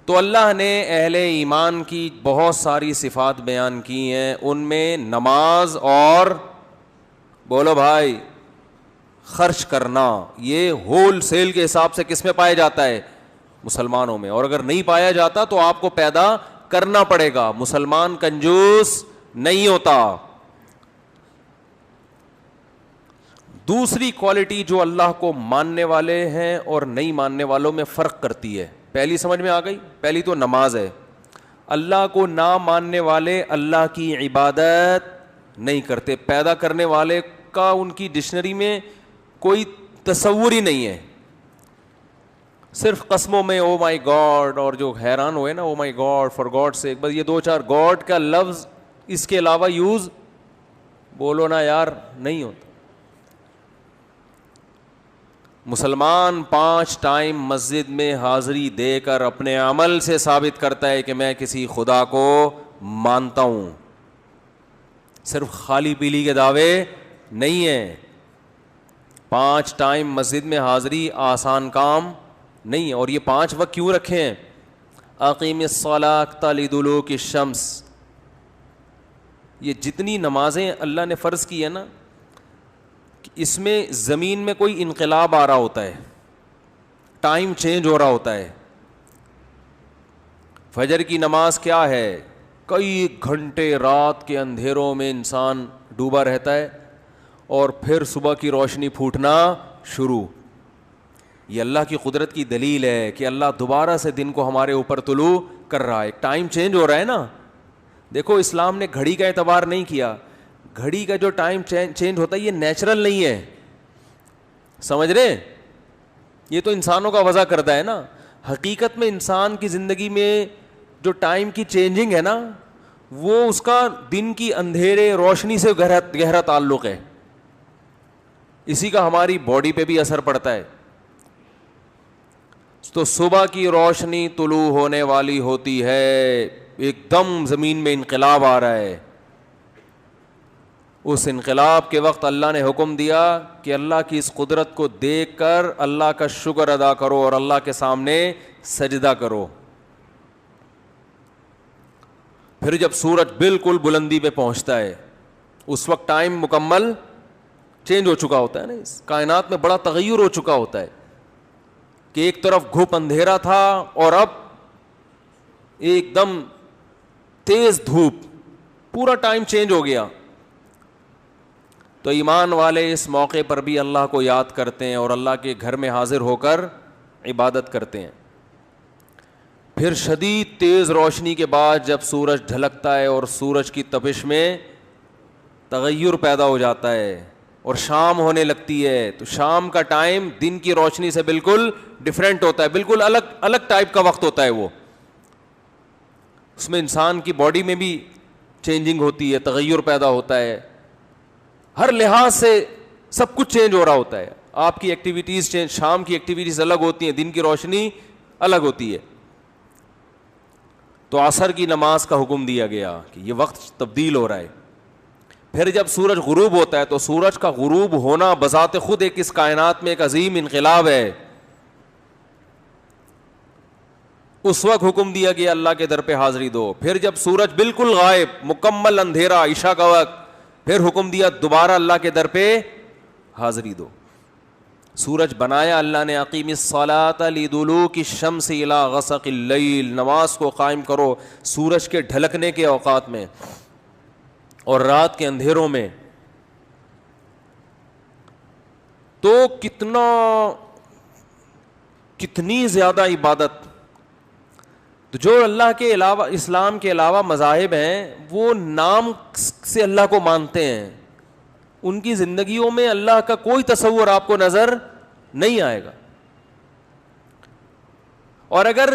تو اللہ نے اہل ایمان کی بہت ساری صفات بیان کی ہیں، ان میں نماز اور بولو بھائی خرچ کرنا، یہ ہول سیل کے حساب سے کس میں پایا جاتا ہے؟ مسلمانوں میں. اور اگر نہیں پایا جاتا تو آپ کو پیدا کرنا پڑے گا. مسلمان کنجوس نہیں ہوتا. دوسری کوالٹی جو اللہ کو ماننے والے ہیں اور نہیں ماننے والوں میں فرق کرتی ہے، پہلی سمجھ میں آ گئی؟ پہلی تو نماز ہے. اللہ کو نہ ماننے والے اللہ کی عبادت نہیں کرتے. پیدا کرنے والے کا ان کی ڈکشنری میں کوئی تصور ہی نہیں ہے. صرف قسموں میں او مائی گاڈ، اور جو حیران ہوئے نا او مائی گاڈ فار گاڈ سے، بس یہ دو چار گاڈ کا لفظ اس کے علاوہ یوز بولو نا یار نہیں ہوتا. مسلمان 5 ٹائم مسجد میں حاضری دے کر اپنے عمل سے ثابت کرتا ہے کہ میں کسی خدا کو مانتا ہوں. صرف خالی پیلی کے دعوے نہیں ہیں. 5 ٹائم مسجد میں حاضری آسان کام نہیں ہے. اور یہ 5 وقت کیوں رکھے ہیں؟ اقیم الصلاۃ لدلوک الشمس. یہ جتنی نمازیں اللہ نے فرض کی ہے نا، اس میں زمین میں کوئی انقلاب آ رہا ہوتا ہے، ٹائم چینج ہو رہا ہوتا ہے. فجر کی نماز کیا ہے؟ کئی گھنٹے رات کے اندھیروں میں انسان ڈوبا رہتا ہے اور پھر صبح کی روشنی پھوٹنا شروع. یہ اللہ کی قدرت کی دلیل ہے کہ اللہ دوبارہ سے دن کو ہمارے اوپر طلوع کر رہا ہے. ٹائم چینج ہو رہا ہے نا. دیکھو اسلام نے گھڑی کا اعتبار نہیں کیا. گھڑی کا جو ٹائم چینج ہوتا ہے یہ نیچرل نہیں ہے، سمجھ رہے؟ یہ تو انسانوں کا وضع کردہ ہے نا. حقیقت میں انسان کی زندگی میں جو ٹائم کی چینجنگ ہے نا، وہ اس کا دن کی اندھیرے روشنی سے گہرا تعلق ہے. اسی کا ہماری باڈی پہ بھی اثر پڑتا ہے. تو صبح کی روشنی طلوع ہونے والی ہوتی ہے، ایک دم زمین میں انقلاب آ رہا ہے. اس انقلاب کے وقت اللہ نے حکم دیا کہ اللہ کی اس قدرت کو دیکھ کر اللہ کا شکر ادا کرو اور اللہ کے سامنے سجدہ کرو. پھر جب سورج بالکل بلندی پہ پہنچتا ہے اس وقت ٹائم مکمل چینج ہو چکا ہوتا ہے نا. اس کائنات میں بڑا تغیر ہو چکا ہوتا ہے کہ ایک طرف گھپ اندھیرا تھا اور اب ایک دم تیز دھوپ، پورا ٹائم چینج ہو گیا. تو ایمان والے اس موقع پر بھی اللہ کو یاد کرتے ہیں اور اللہ کے گھر میں حاضر ہو کر عبادت کرتے ہیں. پھر شدید تیز روشنی کے بعد جب سورج ڈھلکتا ہے اور سورج کی تپش میں تغیر پیدا ہو جاتا ہے اور شام ہونے لگتی ہے، تو شام کا ٹائم دن کی روشنی سے بالکل ڈیفرنٹ ہوتا ہے، بالکل الگ ٹائپ کا وقت ہوتا ہے. وہ اس میں انسان کی باڈی میں بھی چینجنگ ہوتی ہے، تغیر پیدا ہوتا ہے، ہر لحاظ سے سب کچھ چینج ہو رہا ہوتا ہے. آپ کی ایکٹیویٹیز چینج، شام کی ایکٹیویٹیز الگ ہوتی ہیں، دن کی روشنی الگ ہوتی ہے. تو عصر کی نماز کا حکم دیا گیا کہ یہ وقت تبدیل ہو رہا ہے. پھر جب سورج غروب ہوتا ہے تو سورج کا غروب ہونا بذات خود ایک اس کائنات میں ایک عظیم انقلاب ہے. اس وقت حکم دیا گیا اللہ کے در پہ حاضری دو. پھر جب سورج بالکل غائب، مکمل اندھیرا، عشاء کا وقت، پھر حکم دیا دوبارہ اللہ کے در پہ حاضری دو. سورج بنایا اللہ نے، اقیم الصلاۃ لدلوک الشمس الی غسق اللیل، نماز کو قائم کرو سورج کے ڈھلکنے کے اوقات میں اور رات کے اندھیروں میں. تو کتنی زیادہ عبادت. تو جو اللہ کے علاوہ، اسلام کے علاوہ مذاہب ہیں، وہ نام سے اللہ کو مانتے ہیں، ان کی زندگیوں میں اللہ کا کوئی تصور آپ کو نظر نہیں آئے گا. اور اگر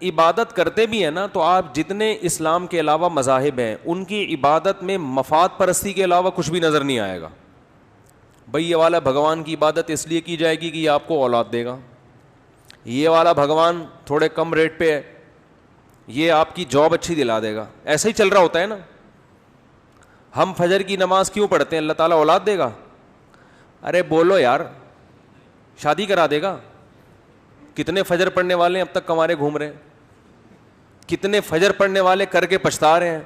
عبادت کرتے بھی ہیں نا تو آپ جتنے اسلام کے علاوہ مذاہب ہیں ان کی عبادت میں مفاد پرستی کے علاوہ کچھ بھی نظر نہیں آئے گا. بھئی یہ والا بھگوان کی عبادت اس لیے کی جائے گی کہ یہ آپ کو اولاد دے گا، یہ والا بھگوان تھوڑے کم ریٹ پہ یہ آپ کی جاب اچھی دلا دے گا. ایسا ہی چل رہا ہوتا ہے نا. ہم فجر کی نماز کیوں پڑھتے ہیں؟ اللہ تعالیٰ اولاد دے گا. ارے بولو یار، شادی کرا دے گا. کتنے فجر پڑھنے والے ہیں اب تک کمارے گھوم رہے ہیں. کتنے فجر پڑھنے والے کر کے پچھتا رہے ہیں.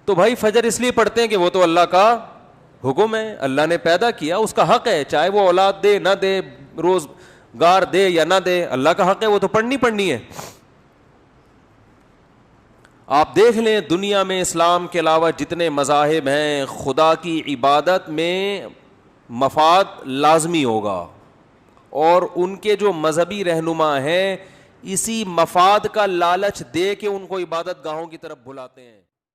تو بھائی فجر اس لیے پڑھتے ہیں کہ وہ تو اللہ کا حکم ہے, اللہ نے پیدا کیا, اس کا حق ہے, چاہے وہ اولاد دے نہ دے, روزگار دے یا نہ دے, اللہ کا حق ہے, وہ تو پڑھنی ہے. آپ دیکھ لیں دنیا میں اسلام کے علاوہ جتنے مذاہب ہیں, خدا کی عبادت میں مفاد لازمی ہوگا, اور ان کے جو مذہبی رہنما ہیں اسی مفاد کا لالچ دے کے ان کو عبادت گاہوں کی طرف بلاتے ہیں.